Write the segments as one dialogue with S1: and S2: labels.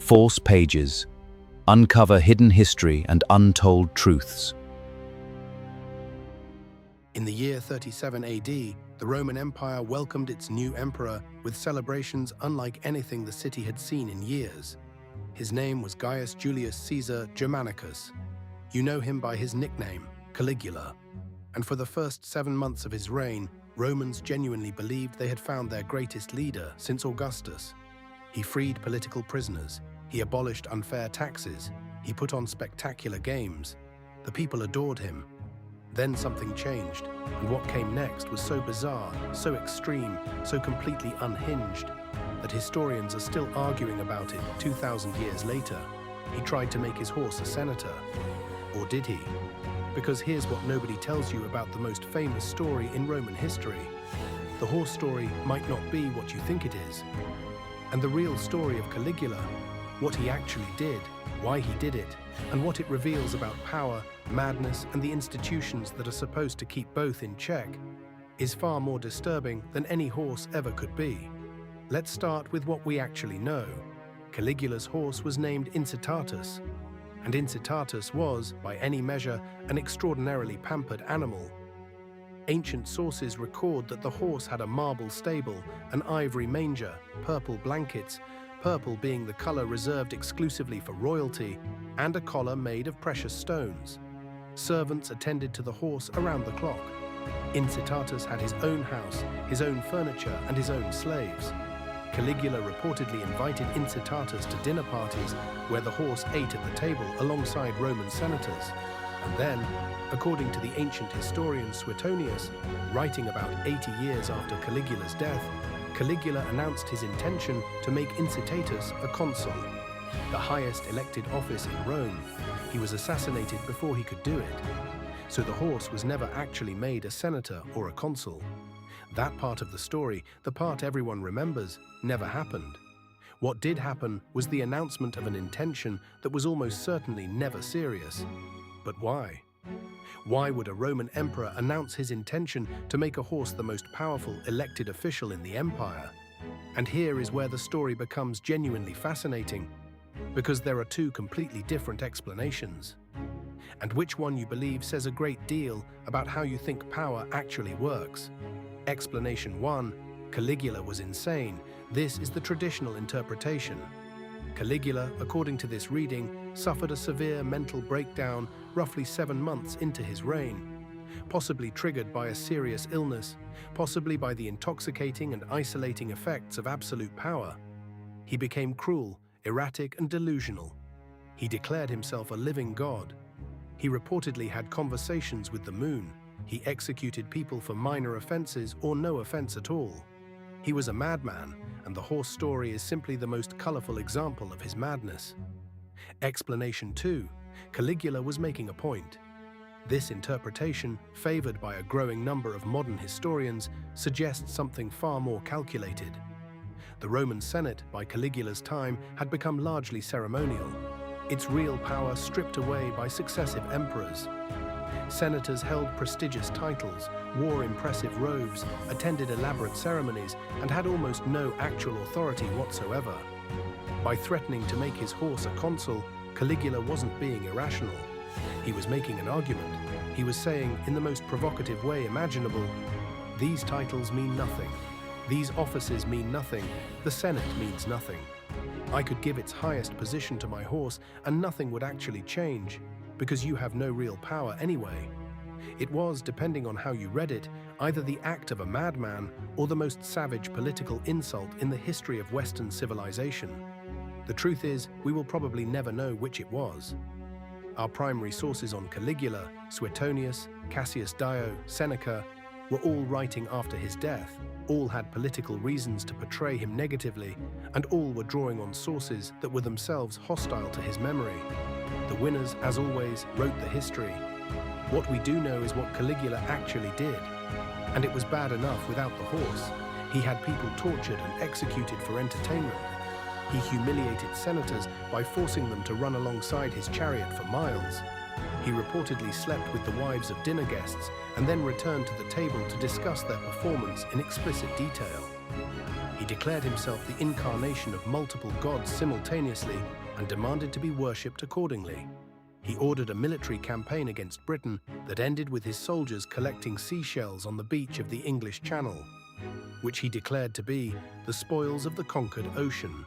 S1: False pages. Uncover hidden history and untold truths.
S2: In the year 37 AD, the Roman Empire welcomed its new emperor with celebrations unlike anything the city had seen in years. His name was Gaius Julius Caesar Germanicus. You know him by his nickname, Caligula. And for the first 7 months of his reign, Romans genuinely believed they had found their greatest leader since Augustus. He freed political prisoners, he abolished unfair taxes, he put on spectacular games. The people adored him. Then something changed, and what came next was so bizarre, so extreme, so completely unhinged, that historians are still arguing about it 2,000 years later. He tried to make his horse a senator. Or did he? Because here's what nobody tells you about the most famous story in Roman history. The horse story might not be what you think it is. And the real story of Caligula, what he actually did, why he did it, and what it reveals about power, madness, and the institutions that are supposed to keep both in check, is far more disturbing than any horse ever could be. Let's start with what we actually know. Caligula's horse was named Incitatus, and Incitatus was, by any measure, an extraordinarily pampered animal. Ancient sources record that the horse had a marble stable, an ivory manger, purple blankets, purple being the color reserved exclusively for royalty, and a collar made of precious stones. Servants attended to the horse around the clock. Incitatus had his own house, his own furniture, and his own slaves. Caligula reportedly invited Incitatus to dinner parties where the horse ate at the table alongside Roman senators. And then, according to the ancient historian Suetonius, writing about 80 years after Caligula's death, Caligula announced his intention to make Incitatus a consul, the highest elected office in Rome. He was assassinated before he could do it. So the horse was never actually made a senator or a consul. That part of the story, the part everyone remembers, never happened. What did happen was the announcement of an intention that was almost certainly never serious. But why? Why would a Roman emperor announce his intention to make a horse the most powerful elected official in the empire? And here is where the story becomes genuinely fascinating, because there are two completely different explanations. And which one you believe says a great deal about how you think power actually works. Explanation 1. Caligula was insane. This is the traditional interpretation. Caligula, according to this reading, suffered a severe mental breakdown roughly 7 months into his reign, possibly triggered by a serious illness, possibly by the intoxicating and isolating effects of absolute power. He became cruel, erratic, and delusional. He declared himself a living god. He reportedly had conversations with the moon. He executed people for minor offenses or no offense at all. He was a madman, and the horse story is simply the most colorful example of his madness. Explanation 2. Caligula was making a point. This interpretation, favored by a growing number of modern historians, suggests something far more calculated. The Roman Senate, by Caligula's time, had become largely ceremonial, its real power stripped away by successive emperors. Senators held prestigious titles, wore impressive robes, attended elaborate ceremonies, and had almost no actual authority whatsoever. By threatening to make his horse a consul, Caligula wasn't being irrational. He was making an argument. He was saying, in the most provocative way imaginable, these titles mean nothing. These offices mean nothing. The Senate means nothing. I could give its highest position to my horse and nothing would actually change, because you have no real power anyway. It was, depending on how you read it, either the act of a madman or the most savage political insult in the history of Western civilization. The truth is, we will probably never know which it was. Our primary sources on Caligula, Suetonius, Cassius Dio, Seneca, were all writing after his death. All had political reasons to portray him negatively, and all were drawing on sources that were themselves hostile to his memory. The winners, as always, wrote the history. What we do know is what Caligula actually did. And it was bad enough without the horse. He had people tortured and executed for entertainment. He humiliated senators by forcing them to run alongside his chariot for miles. He reportedly slept with the wives of dinner guests and then returned to the table to discuss their performance in explicit detail. He declared himself the incarnation of multiple gods simultaneously and demanded to be worshipped accordingly. He ordered a military campaign against Britain that ended with his soldiers collecting seashells on the beach of the English Channel, which he declared to be the spoils of the conquered ocean.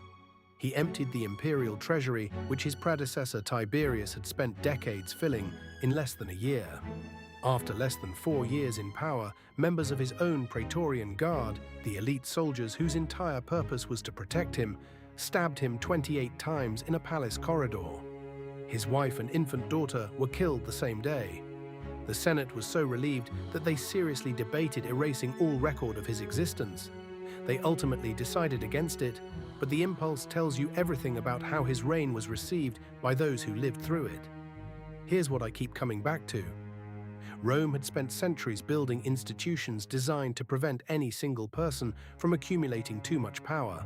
S2: He emptied the imperial treasury, which his predecessor Tiberius had spent decades filling, in less than a year. After less than 4 years in power, members of his own Praetorian Guard, the elite soldiers whose entire purpose was to protect him, stabbed him 28 times in a palace corridor. His wife and infant daughter were killed the same day. The Senate was so relieved that they seriously debated erasing all record of his existence. They ultimately decided against it, but the impulse tells you everything about how his reign was received by those who lived through it. Here's what I keep coming back to. Rome had spent centuries building institutions designed to prevent any single person from accumulating too much power.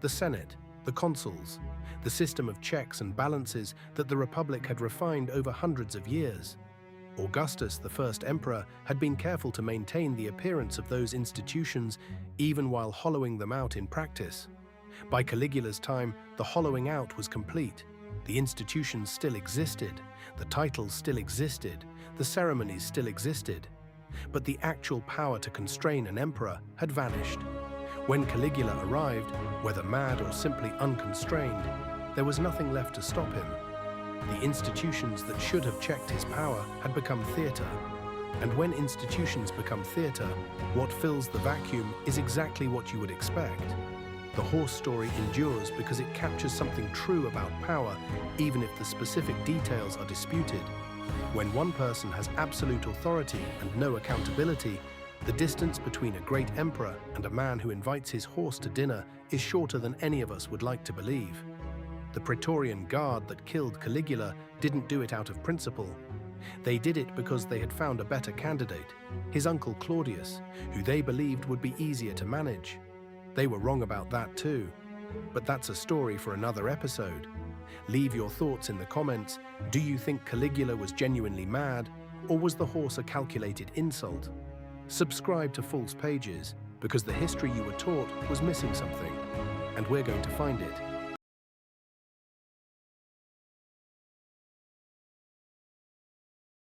S2: The Senate, the consuls, the system of checks and balances that the Republic had refined over hundreds of years. Augustus, the first emperor, had been careful to maintain the appearance of those institutions even while hollowing them out in practice. By Caligula's time, the hollowing out was complete. The institutions still existed, the titles still existed, the ceremonies still existed, but the actual power to constrain an emperor had vanished. When Caligula arrived, whether mad or simply unconstrained, there was nothing left to stop him. The institutions that should have checked his power had become theatre. And when institutions become theatre, what fills the vacuum is exactly what you would expect. The horse story endures because it captures something true about power, even if the specific details are disputed. When one person has absolute authority and no accountability, the distance between a great emperor and a man who invites his horse to dinner is shorter than any of us would like to believe. The Praetorian Guard that killed Caligula didn't do it out of principle. They did it because they had found a better candidate, his uncle Claudius, who they believed would be easier to manage. They were wrong about that too, but that's a story for another episode. Leave your thoughts in the comments. Do you think Caligula was genuinely mad, or was the horse a calculated insult? Subscribe to False Pages, because the history you were taught was missing something, and we're going to find it.